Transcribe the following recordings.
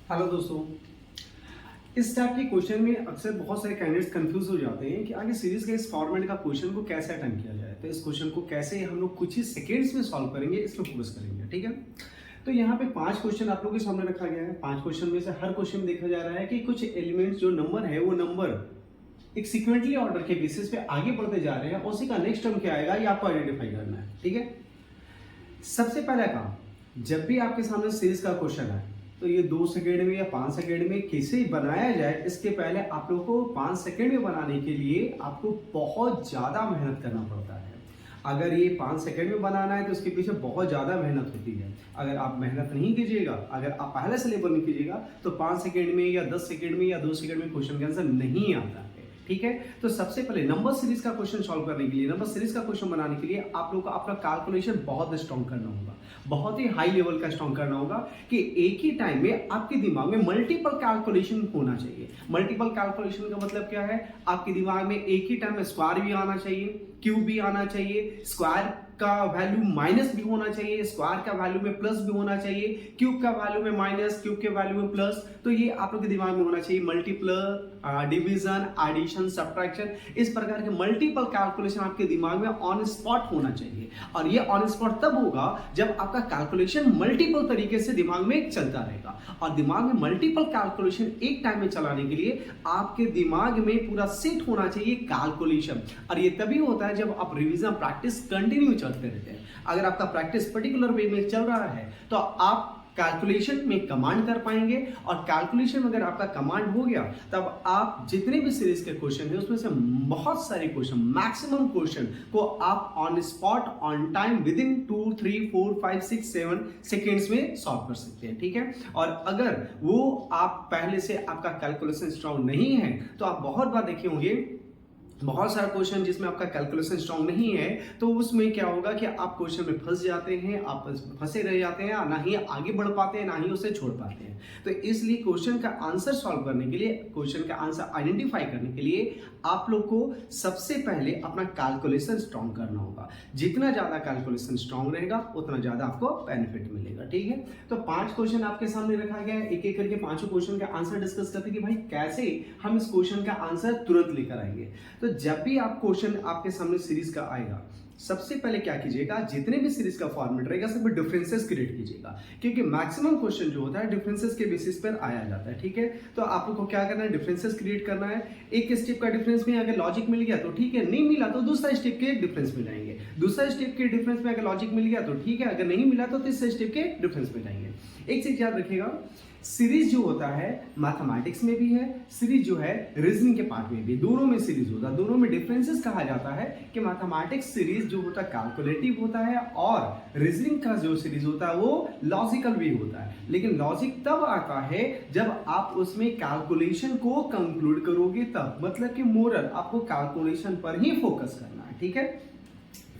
Hello दोस्तों। इस type के क्वेश्चन में अक्सर बहुत सारे कैंडिडेट्स कंफ्यूज हो जाते हैं कि आगे सीरीज के इस फॉर्मेट का क्वेश्चन को कैसे अटेम्प्ट किया जाए। तो इस क्वेश्चन को कैसे हम लोग कुछ ही सेकेंड्स में सॉल्व करेंगे, इस पर फोकस करेंगे। ठीक है, तो यहाँ पे 5 क्वेश्चन आप लोगों के सामने रखा गया है। 5 क्वेश्चन में से हर क्वेश्चन में देखा जा रहा है कि कुछ एलिमेंट्स जो नंबर है वो नंबर एक सिक्वेंटली ऑर्डर के बेसिस पे आगे बढ़ते जा रहे हैं। उसी का नेक्स्ट टर्म क्या आएगा ये आपको आइडेंटिफाई करना है। ठीक है, सबसे पहला काम, जब भी आपके सामने सीरीज का क्वेश्चन है तो ये 2 सेकेंड में या 5 सेकेंड में कैसे बनाया जाए, इसके पहले आप लोग को 5 सेकेंड में बनाने के लिए आपको बहुत ज़्यादा मेहनत करना पड़ता है। अगर ये 5 सेकेंड में बनाना है तो उसके पीछे बहुत ज़्यादा मेहनत होती है। अगर आप मेहनत नहीं कीजिएगा, अगर आप पहले से लेबर नहीं कीजिएगा तो 5 सेकेंड में या 10 सेकेंड में या 2 सेकेंड में क्वेश्चन का आंसर नहीं आता है। ठीक है, तो सबसे पहले नंबर सीरीज का क्वेश्चन सॉल्व करने के लिए, नंबर सीरीज का क्वेश्चन बनाने के लिए आप लोग को अपना कैलकुलेशन बहुत स्ट्रॉन्ग करना होगा, बहुत ही हाई लेवल का स्ट्रॉन्ग करना होगा कि एक ही टाइम में आपके दिमाग में मल्टीपल कैलकुलेशन होना चाहिए। मल्टीपल कैलकुलेशन का मतलब क्या है, आपके दिमाग में एक ही टाइम में स्क्वायर भी आना चाहिए, क्यूब भी आना चाहिए, स्क्वायर का वैल्यू माइनस भी होना चाहिए, स्क्वायर का वैल्यू में प्लस भी होना चाहिए, क्यूब का वैल्यू में माइनस, क्यूब के वैल्यू में प्लस। तो ये आप लोग के दिमाग में होना चाहिए। मल्टीप्ल, डिवीजन, एडिशन, सब्ट्रैक्शन, इस प्रकार के मल्टीपल कैलकुलेशन आपके दिमाग में ऑन स्पॉट होना चाहिए। और ये ऑन स्पॉट तब होगा जब आपका कैलकुलेशन मल्टीपल तरीके से दिमाग में चलता रहेगा। और दिमाग में मल्टीपल कैलकुलेशन एक टाइम में चलाने के लिए आपके दिमाग में पूरा सेट होना चाहिए कैलकुलेशन। और ये तभी होता है जब आप रिवीजन प्रैक्टिस कंटिन्यू चलते रहते हैं। अगर आपका प्रैक्टिस पर्टिकुलर वे में चल रहा है तो आप कैलकुलेशन में कमांड कर पाएंगे। और कैलकुलेशन में अगर आपका कमांड हो गया तब आप जितने भी सीरीज के क्वेश्चन है उसमें से बहुत सारे क्वेश्चन, मैक्सिमम क्वेश्चन को आप on spot, on time, with in 2, 3, 4, 5, 6, 7 seconds में सॉल्व कर सकते हैं। ठीक है, और अगर वो आप पहले से आपका कैलकुलेशन स्ट्रांग नहीं है तो आप बहुत बार देखे होंगे बहुत सारा क्वेश्चन जिसमें आपका कैलकुलेशन स्ट्रांग नहीं है तो उसमें क्या होगा कि आप क्वेश्चन में फंस जाते हैं, आप फंसे रह जाते हैं, ना ही आगे बढ़ पाते हैं ना ही उसे छोड़ पाते हैं। तो इसलिए क्वेश्चन का आंसर सॉल्व करने के लिए, क्वेश्चन का आंसर आइडेंटिफाई करने के लिए आप लोग को सबसे पहले अपना कैलकुलेशन स्ट्रांग करना होगा। जितना ज्यादा कैलकुलेशन स्ट्रांग रहेगा उतना ज्यादा आपको बेनिफिट मिलेगा। ठीक है, तो 5 क्वेश्चन आपके सामने रखा गया है। एक एक करके 5 क्वेश्चन का आंसर डिस्कस करते हैं कि भाई कैसे हम इस क्वेश्चन का आंसर तुरंत लेकर आएंगे। तो जब भी आप क्वेश्चन आपके सामने सीरीज का आएगा, सबसे पहले क्या कीजिएगा, जितने भी सीरीज का फॉर्मेट रहेगा सब डिफरेंसेस क्रिएट कीजिएगा, क्योंकि मैक्सिमम क्वेश्चन जो होता है डिफरेंसेस के बेसिस पर आया जाता है। ठीक है, तो आप लोग को क्या करना है, डिफरेंसेस क्रिएट करना है। एक स्टेप का डिफरेंस में अगर लॉजिक मिल गया तो ठीक है, नहीं मिला तो दूसरा स्टेप के डिफरेंस में जाएंगे। दूसरा स्टेप के डिफरेंस में अगर लॉजिक मिल गया तो ठीक है, अगर नहीं मिला तो तीसरे स्टेप के डिफरेंस में जाएंगे। एक चीज याद रखिएगा, सीरीज जो होता है मैथमेटिक्स में भी है, सीरीज जो है रीजनिंग के पार्ट में भी, दोनों में सीरीज होता है। दोनों में डिफरेंसेस कहा जाता है कि मैथमेटिक्स सीरीज जो होता है कैलकुलेटिव होता है और रीजनिंग का जो सीरीज होता है वो लॉजिकल भी होता है। लेकिन लॉजिक तब आता है जब आप उसमें कैलकुलेशन को कंक्लूड करोगे तब, मतलब कि मोरल आपको कैलकुलेशन पर ही फोकस करना है। ठीक है,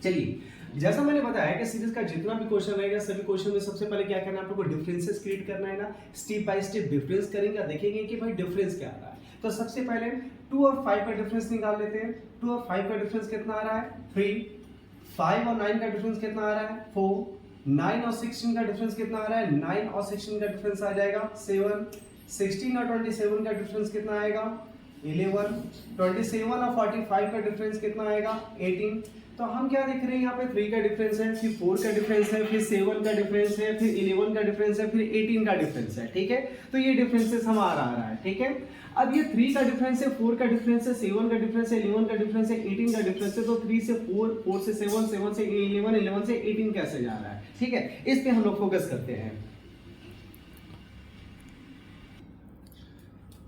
चलिए, जैसा मैंने बताया कि सीरीज का जितना भी क्वेश्चन रहेगा सभी क्वेश्चन में सबसे पहले क्या करना है, आप लोगों को डिफरेंसेस क्रिएट करना है ना। स्टेप बाय स्टेप डिफरेंस करेंगे, देखेंगे कि भाई डिफरेंस क्या आ रहा है। तो सबसे पहले 2 और 5 का डिफरेंस निकाल लेते हैं। 2 और 5 का डिफरेंस कितना आ रहा है, 3। 5 और 9 का डिफरेंस कितना आ रहा है, 4। 9 और 16 का डिफरेंस कितना आ रहा है, 9 और 16 का डिफरेंस आ जाएगा 7। 16 और 27 का डिफरेंस कितना आएगा, 11। 27 और 45 का डिफरेंस कितना आएगा, 18। तो हम क्या देख रहे हैं, यहाँ पे 3 का डिफरेंस है, फिर 4 का डिफरेंस है, फिर 7 का डिफरेंस है, फिर 11 का डिफरेंस है, फिर 18 का डिफरेंस है। ठीक है, तो ये डिफरेंसेस हमारा आ रहा है। ठीक है, अब ये 3 का डिफरेंस है, 4 का डिफरेंस है, 7 का डिफरेंस है, 11 का डिफरेंस है, 18 का डिफरेंस है। तो 3 से 4, 4 से 7, 7 से 11, 11 से 18 कैसे जा रहा है। ठीक है, इस पे हम लोग फोकस करते हैं।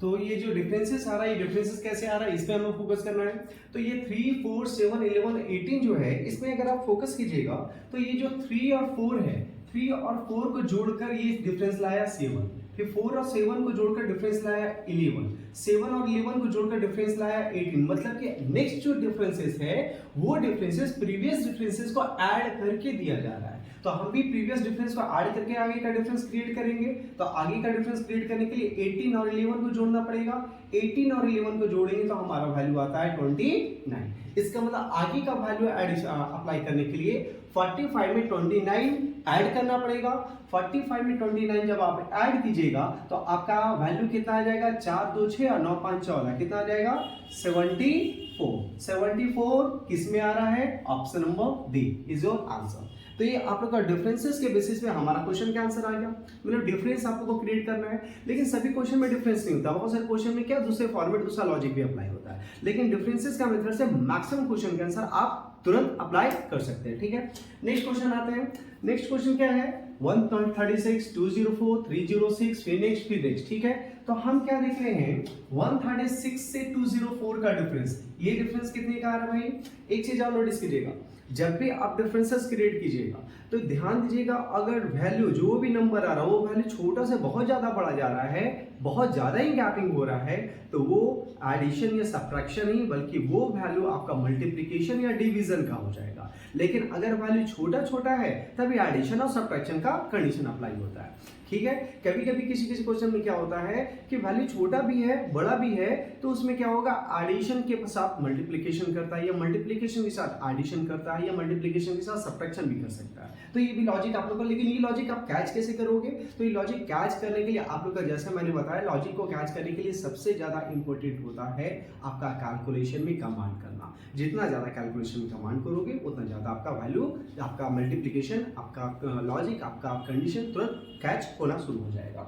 तो ये जो डिफरेंसेस आ रहा है, ये डिफरेंसेस कैसे आ रहा है, इस पे हम लोग फोकस करना है। तो ये 3, 4, 7, 11, 18 जो है, इसमें अगर आप फोकस कीजिएगा तो ये जो 3 और 4 है, 3 और 4 को जोड़कर ये डिफरेंस लाया 7, फिर 4 और 7 को जोड़कर डिफरेंस लाया 11, 7 और 11 को जोड़कर डिफरेंस लाया 18। मतलब कि नेक्स्ट जो डिफरेंसेस है वो डिफरेंसेस प्रीवियस डिफरेंसेस को ऐड करके दिया जा रहा है। तो हम भी प्रीवियस डिफरेंस को ऐड करके आगे का डिफरेंस क्रिएट करेंगे। तो आगे का डिफरेंस क्रिएट करने के लिए 18 और 11 को जोड़ना पड़ेगा। 18 और 11 को जोड़ेंगे तो हमारा वैल्यू आता है 29। इसका मतलब आगे का वैल्यू अप्लाई करने के लिए 45 में 29 ऐड करना पड़ेगा। 45 में 29 जब आप ऐड कीजिएगा तो आपका वैल्यू कितना आ जाएगा, 4 2 6 और 9 5 14, कितना आ जाएगा 74। 74 किस में आ रहा है, option number D is your answer. तो ये आप लोग का डिफरेंसेस के बेसिस पे हमारा क्वेश्चन का आंसर आ गया। मतलब डिफरेंस आप लोग को क्रिएट करना है, लेकिन सभी क्वेश्चन में डिफरेंस नहीं होता, बहुत सारे क्वेश्चन में क्या दूसरे फॉर्मेट दूसरा लॉजिक भी अप्लाई होता है, लेकिन डिफरेंसेस का मेथड से मैक्सिमम क्वेश्चन के आंसर आप तुरंत अप्लाई कर सकते हैं। ठीक है, नेक्स्ट क्वेश्चन आते हैं। नेक्स्ट क्वेश्चन क्या है, 136 204 306 फिर नेक्स्ट। ठीक है, तो हम क्या देख रहे हैं, 136 से 204 का डिफरेंस, ये डिफरेंस कितने का आ रहा है भाई। एक चीज आप नोटिस कीजिएगा, जब भी आप डिफरेंसेस क्रिएट कीजिएगा तो ध्यान दीजिएगा, अगर वैल्यू जो भी नंबर आ रहा है वो वैल्यू छोटा से बहुत ज्यादा बढ़ा जा रहा है, बहुत ज्यादा ही गैपिंग हो रहा है, तो वो एडिशन या सब्ट्रैक्शन ही बल्कि वो वैल्यू आपका मल्टीप्लिकेशन या डिवीजन का हो जाएगा। लेकिन अगर वैल्यू छोटा छोटा है तभी एडिशन और सब्ट्रैक्शन का कंडीशन अप्लाई होता है। ठीक है, कभी कभी किसी क्वेश्चन में क्या होता है कि वैल्यू छोटा भी है बड़ा भी है, तो उसमें क्या होगा, एडिशन के साथ मल्टीप्लिकेशन करता है या मल्टीप्लिकेशन के साथ एडिशन करता है या मल्टीप्लिकेशन के साथ सब्ट्रैक्शन भी कर सकता है। तो ये भी लॉजिक आप लोग का, लेकिन ये लॉजिक आप कैच कैसे करोगे, तो ये लॉजिक कैच करने के लिए आप लोग का, जैसे मैंने बताया, लॉजिक को कैच करने के लिए सबसे ज्यादा इंपॉर्टेंट होता है आपका कैलकुलेशन में कमांड करना। जितना ज्यादा कैलकुलेशन में कमांड करोगे उतना ज्यादा आपका वैल्यू, आपका मल्टीप्लिकेशन, आपका लॉजिक, आपका कंडीशन तुरंत कैच होना शुरू हो जाएगा।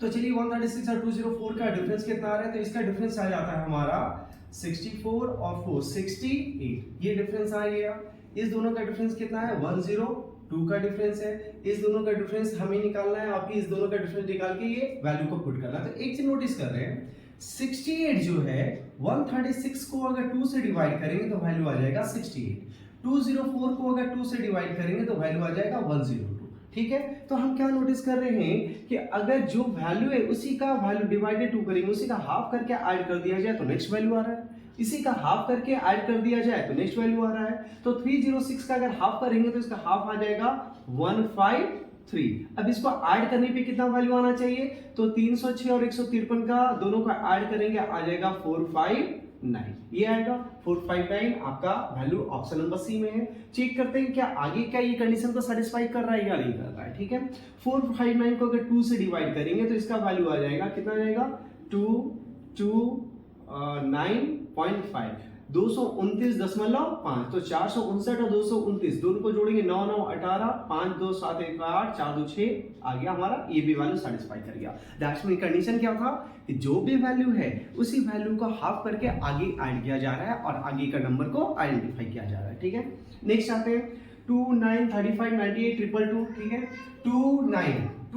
तो चलिए 136 और 204 का डिफरेंस कितना आ रहा है, तो इसका डिफरेंस आ जाता है हमारा 64 और 4 68, ये डिफरेंस आ गया। इस दोनों का डिफरेंस कितना है, 102 का डिफरेंस है। इस दोनों का डिफरेंस हमें निकालना है, आपकी इस दोनों का डिफरेंस निकाल के ये वैल्यू को पुट करना है। तो एक चीज नोटिस कर रहे हैं, 68 जो है 136 को अगर 2 से डिवाइड करेंगे तो वैल्यू आ जाएगा 68, 204 को अगर 2 से डिवाइड करेंगे तो वैल्यू आ जाएगा 102। ठीक है, तो हम क्या नोटिस कर रहे हैं कि अगर जो वैल्यू है उसी का वैल्यू डिवाइडेड 2 करेंगे, उसी का हाफ करके ऐड कर दिया जाए तो नेक्स्ट वैल्यू आ रहा है, इसी का हाफ करके ऐड कर दिया जाए तो नेक्स्ट वैल्यू आ रहा है। तो 306 का अगर हाफ करेंगे तो इसका हाफ आ जाएगा 153। अब इसको ऐड करने पे कितना वैल्यू आना चाहिए, तो 306 और 153 का दोनों का ऐड करेंगे आ जाएगा 459, ये आएगा 459, आपका वैल्यू ऑप्शन नंबर सी में है। चेक करते हैं क्या आगे क्या ये कंडीशन को सेटिस्फाई कर रहा है या नहीं कर रहा है। ठीक है, 459 को अगर 2 से डिवाइड करेंगे तो इसका वैल्यू आ जाएगा, कितना आ जाएगा 229.5, 229.5। तो 459 और 229 दोनों को जोड़ेंगे, 9 9 18, 5 2 7 1 8, 4 2 6 आ गया हमारा, ये भी वैल्यू सेटिस्फाई कर गया। दैट्स मीन कंडीशन क्या था कि जो भी वैल्यू है उसी वैल्यू को हाफ करके आगे ऐड किया जा रहा है और आगे का नंबर को आइडेंटिफाई किया जा रहा है। ठीक है, नेक्स्ट आते हैं 2 9 35 98 222। ठीक है, 2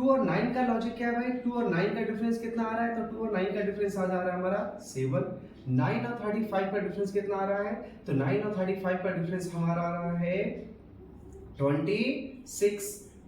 और 9 का लॉजिक क्या है भाई, 2 और 9 का डिफरेंस कितना आ रहा है, तो 2 और 9 का डिफरेंस आ जा रहा है हमारा 7। 9 और 35 का डिफरेंस कितना आ रहा है, तो 9 और 35 का डिफरेंस हमारा आ रहा है 26।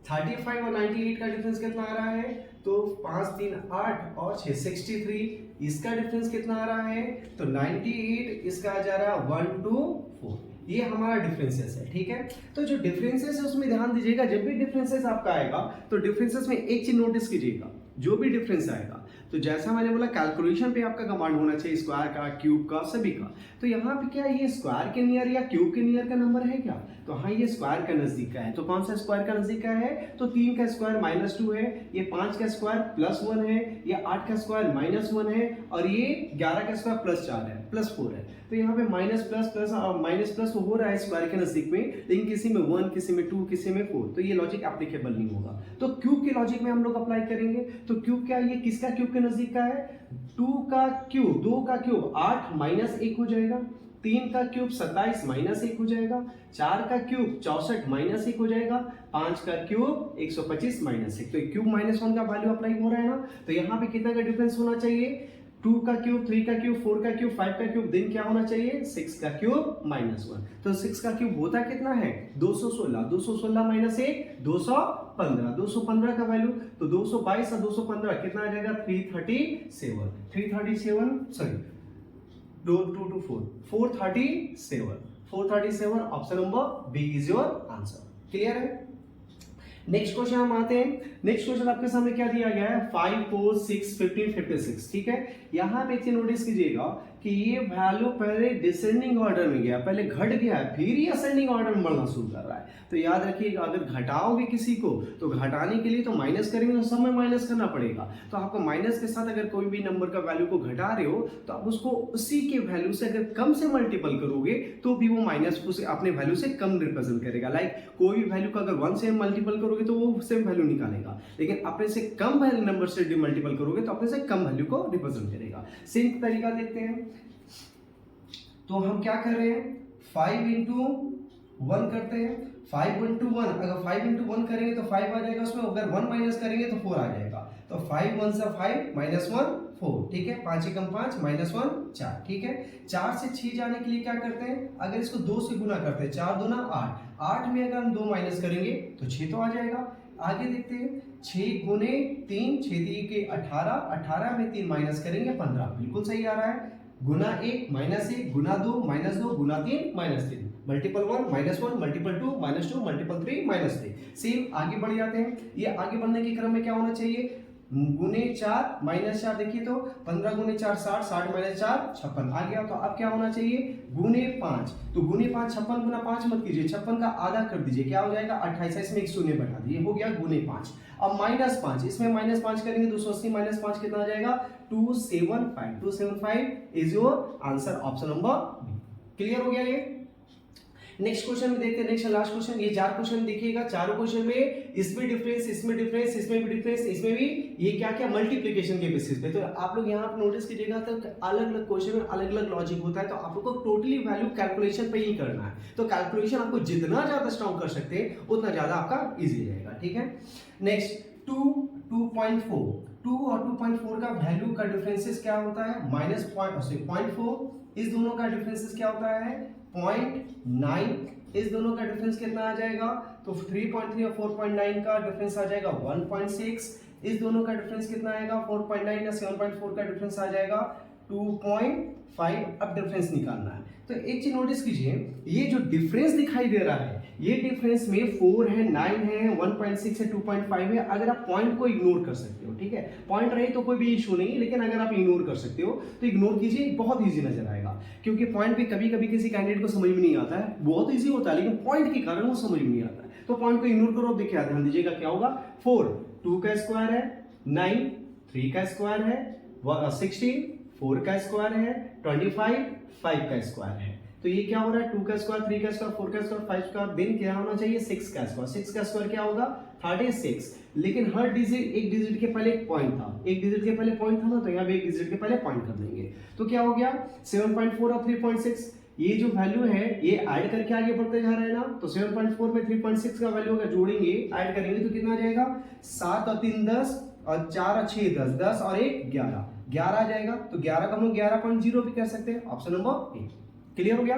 35 और 98 का डिफरेंस कितना आ रहा है, तो 5 3 8 और 6 63। इसका डिफरेंस कितना आ रहा है, तो 98, इसका आ जा रहा है 124। ये हमारा डिफरेंसेस है। ठीक है, तो जो डिफरेंसेस है उसमें ध्यान दीजिएगा, जब भी डिफरेंसेस आपका आएगा तो डिफरेंसेस में एक चीज नोटिस कीजिएगा, जो भी डिफरेंस आएगा तो जैसा मैंने बोला कैलकुलेशन पे आपका कमांड होना चाहिए, स्क्वायर का, क्यूब का, सभी का। तो यहाँ पे क्या ये स्क्वायर के नियर या क्यूब के नियर का नंबर है क्या, तो हाँ ये स्क्वायर का नजदीक का है। तो कौन सा स्क्वायर का नजदीक का है, तो 3 का स्क्वायर -2 है, ये 5 का स्क्वायर +1 है, ये 8 का स्क्वायर -1 है और ये 11 का स्क्वायर +4 है, +4 है। तो यहाँ पे माइनस प्लस तो हो रहा है स्क्वायर के नजदीक में, लेकिन किसी में 1, किसी में 2, किसी में 4, तो ये लॉजिक एप्लीकेबल नहीं होगा। तो क्यूब के लॉजिक में हम लोग अप्लाई करेंगे। तो क्यूब क्या, ये किसका क्यूब के नजदीक का है, 2 का क्यूब 2 का क्यूब 8 -1 हो जाएगा, 3 का क्यूब 27 -1 हो जाएगा, 4 का क्यूब 64 -1 हो जाएगा, 5 का क्यूब 125 -1। तो क्यूब -1 का वैल्यू अप्लाई हो रहा है ना, तो यहाँ पे कितना का डिफरेंस होना चाहिए, 2 का क्यूब 3 का क्यूब 4 का क्यूब 5 का क्यूब, दिन क्या होना चाहिए 6 का क्यूब -1। तो 6 का क्यूब होता कितना है 216, 216 -1 215, 215 का वैल्यू, तो 222 और 215 कितना आ जाएगा 337 sorry 437 option number B is your answer. Clear है। नेक्स्ट क्वेश्चन हम आते हैं। नेक्स्ट क्वेश्चन आपके सामने क्या दिया गया है, 5 4 6 15 56। ठीक है, यहाँ पे एक चीज नोटिस कीजिएगा कि ये वैल्यू पहले डिसेंडिंग ऑर्डर में गया, पहले घट गया फिर ये असेंडिंग ऑर्डर में बढ़ना शुरू कर रहा है। तो याद रखिएगा, अगर घटाओगे किसी को तो घटाने के लिए तो माइनस करेंगे तो सब में माइनस करना पड़ेगा। तो आपको माइनस के साथ अगर कोई भी नंबर का वैल्यू को घटा रहे हो तो आप उसको उसी के वैल्यू से अगर कम से मल्टीपल करोगे तो भी वो माइनस उसे अपने वैल्यू से कम रिप्रेजेंट करेगा। लाइक कोई भी वैल्यू को अगर 1 से मल्टीपल करोगे तो वो सेम वैल्यू निकालेगा, लेकिन अपने से कम वैल्यू नंबर से मल्टीपल करोगे तो अपने से कम वैल्यू को रिप्रेजेंट करेगा। सेम तरीका देखते हैं। तो हम क्या कर रहे हैं, 5 into 1 करते हैं। 5 into 1, अगर 5 into 1 करेंगे तो 5 आ जाएगा उसमें, अगर 1 माइनस करेंगे तो 4 आ जाएगा। तो 5 1 से 5 माइनस 1 4, ठीक है। 5 एकम 5 माइनस 1 4, ठीक है। 4 से 6 जाने के लिए क्या करते हैं, अगर इसको 2 से गुना करते हैं, 4 दूना 8, 8 में अगर हम 2 माइनस करेंगे तो 6 तो आ जाएगा। आगे देखते हैं, 6 गुने 3, 6 3 के 18, 18 में 3 माइनस करेंगे 15, बिल्कुल सही आ रहा है। गुना 1 माइनस 1, गुना 2 माइनस 2, गुना 3 minus 3, multiple 1 minus 1, multiple 2 minus 2, multiple 3 minus 3। Same आगे बढ़ जाते हैं। ये आगे बढ़ने के क्रम में क्या होना चाहिए, गुने 4 माइनस 4, देखिए तो 15 गुने 4 60, 60 माइनस 4 56 आ गया। तो अब क्या होना चाहिए, गुने 5, तो गुने 5 56 गुना 5 मत कीजिए, 56 का आधा कर दीजिए, क्या हो जाएगा 28, इसमें एक शून्य बैठा दीजिए, हो गया गुने 5। अब माइनस 5, इसमें माइनस 5 करेंगे 280 माइनस 5 कितना आ जाएगा 275, 275 is your answer, option number B. Clear हो गया ये। नेक्स्ट क्वेश्चन में देखते हैं, नेक्स्ट लास्ट क्वेश्चन। ये 4 क्वेश्चन देखिएगा, चारों क्वेश्चन में इसमें डिफरेंस, इसमें डिफरेंस, इसमें भी डिफरेंस, इसमें भी ये क्या क्या मल्टीप्लिकेशन के बेसिस पे। तो आप लोग यहाँ पर नोटिस कीजिएगा तो अलग अलग क्वेश्चन में अलग अलग लॉजिक होता है, तो आप लोग को टोटली वैल्यू कैलकुलेशन पे ही करना है। तो कैलकुलेशन आपको जितना ज्यादा स्ट्रॉन्ग कर सकते हैं उतना ज्यादा आपका इजी रहेगा, ठीक है। नेक्स्ट 2.4, 2 और 2.4 का वैल्यू का डिफरेंसेस क्या होता है, माइनस 0.4, इस दोनों का डिफरेंसेस क्या होता है 0.9, इस दोनों का डिफरेंस कितना आ जाएगा, तो 3.3 और 4.9 का डिफरेंस आ जाएगा 1.6, इस दोनों का डिफरेंस कितना आएगा 4.9 या 7.4 का डिफरेंस आ जाएगा 2.5। अब डिफरेंस निकालना है, तो एक चीज नोटिस कीजिए, ये जो डिफरेंस दिखाई दे रहा है, ये डिफरेंस में 4 है, 9 है, 1.6 है, 2.5 है। अगर आप पॉइंट को इग्नोर कर सकते हो, ठीक है, पॉइंट रहे तो कोई भी इशू नहीं, लेकिन अगर आप इग्नोर कर सकते हो तो इग्नोर कीजिए, बहुत इजी नजर आएगा। क्योंकि पॉइंट भी कभी कभी किसी कैंडिडेट को समझ में नहीं आता है, बहुत इजी होता है, लेकिन पॉइंट के कारण वो समझ में नहीं आता है। तो पॉइंट को इग्नोर करो। देखिए ध्यान दीजिएगा क्या होगा, 4 2 का स्क्वायर है, 9 3 का स्क्वायर है, 16 4 का स्क्वायर है, 25 5 का स्क्वायर है। तो ये क्या हो रहा है, 2 का स्क्वायर, 3 का स्क्वायर, 4 का स्क्वायर, 5 का, देन क्या होना चाहिए 6 का स्क्वायर। 6 का स्क्वायर क्या होगा 36, लेकिन हर डिजिट, एक डिजिट के पहले एक पॉइंट था, एक डिजिट के पहले पॉइंट था ना, तो यहाँ पे एक डिजिट के पहले पॉइंट कर देंगे। तो क्या हो गया 7.4 और 3.6, ये जो वैल्यू है ये ऐड करके आगे बढ़ते जा रहे हैं ना, तो 7.4 में 3.6 का वैल्यू अगर जोड़ेंगे, ऐड करेंगे तो कितना आ जाएगा 7 और 3 10 और 4 और 6 10, 10 और 1 11, 11 आ जाएगा। तो 11 का हम 11.0 भी कह सकते हैं, ऑप्शन नंबर ए। क्लियर हो गया।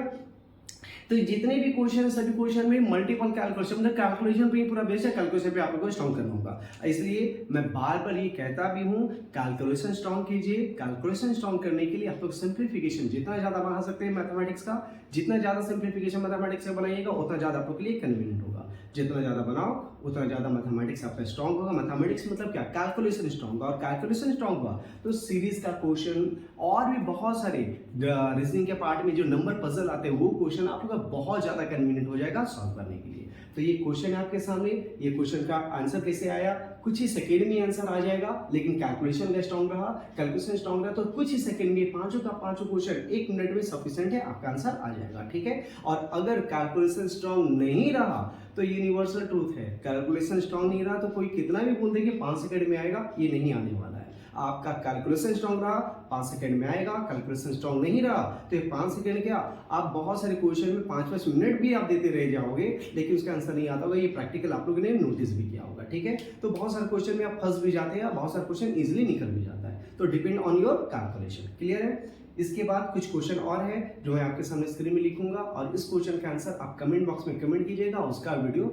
तो जितने भी क्वेश्चन है सभी क्वेश्चन में मल्टीपल कैलकुलेशन, मतलब कैलकुलेशन पे ही पूरा बेस है, कैलकुलेशन पे आप लोगों को स्ट्रॉन्ग करना होगा। इसलिए मैं बार बार ये कहता भी हूँ, कैलकुलेशन स्ट्रॉन्ग कीजिए। कैलकुलेशन स्ट्रॉन्ग करने के लिए आप लोग सिंप्लीफिकेशन जितना ज्यादा बना सकते हैं मैथमेटिक्स का, जितना ज्यादा सिंप्लीफिकेशन मैथमेटिक्स का बनाइएगा उतना ज्यादा आप लोग के लिए कन्वीनियंट होगा। जितना ज्यादा बनाओ उतना ज्यादा मैथमेटिक्स आपका स्ट्रॉन्ग होगा। मैथमेटिक्स मतलब क्या, कैलकुलेशन स्ट्रॉन्ग होगा, और कैलकुलेशन स्ट्रॉन्ग हुआ तो सीरीज का क्वेश्चन और भी बहुत सारे रीजनिंग के पार्ट में जो नंबर पजल आते हैं वो क्वेश्चन आप लोग का बहुत ज्यादा कन्वीनियंट हो जाएगा सॉल्व करने के लिए। तो ये क्वेश्चन है आपके सामने, ये क्वेश्चन का आंसर कैसे आया, कुछ ही सेकेंड में आंसर आ जाएगा, लेकिन कैलकुलेशन का स्ट्रॉन्ग रहा, कैलकुलेशन स्ट्रॉन्ग रहा तो कुछ ही सेकेंड में पांचों का पांचों क्वेश्चन 1 मिनट में सफिशिएंट है, आपका आंसर आ जाएगा, ठीक है। और अगर कैलकुलेशन स्ट्रॉन्ग नहीं रहा तो यूनिवर्सल ट्रूथ है, कैलकुलेशन स्ट्रॉन्ग नहीं रहा तो कोई कितना भी बोल दे कि 5 सेकंड में आएगा, ये नहीं आने वाला है। आपका कैलकुलेशन स्ट्रॉन्ग रहा 5 सेकंड में आएगा, कैलकुलेशन स्ट्रॉन्ग नहीं रहा तो ये 5 सेकंड क्या, आप बहुत सारे क्वेश्चन में 5-5 मिनट भी आप देते रह जाओगे लेकिन उसका आंसर नहीं आता होगा। ये प्रैक्टिकल आप लोगों ने नोटिस भी किया होगा, ठीक है। तो बहुत सारे क्वेश्चन में आप फंस भी जाते हैं, बहुत सारे क्वेश्चन इजिली निकल भी जाता है, तो depend on your calculation. Clear है। इसके बाद कुछ क्वेश्चन और है जो मैं आपके सामने स्क्रीन में लिखूंगा, और इस क्वेश्चन का आंसर आप कमेंट बॉक्स में कमेंट कीजिएगा, उसका वीडियो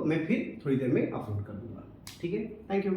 मैं फिर थोड़ी देर में अपलोड कर दूंगा, ठीक है। Thank you.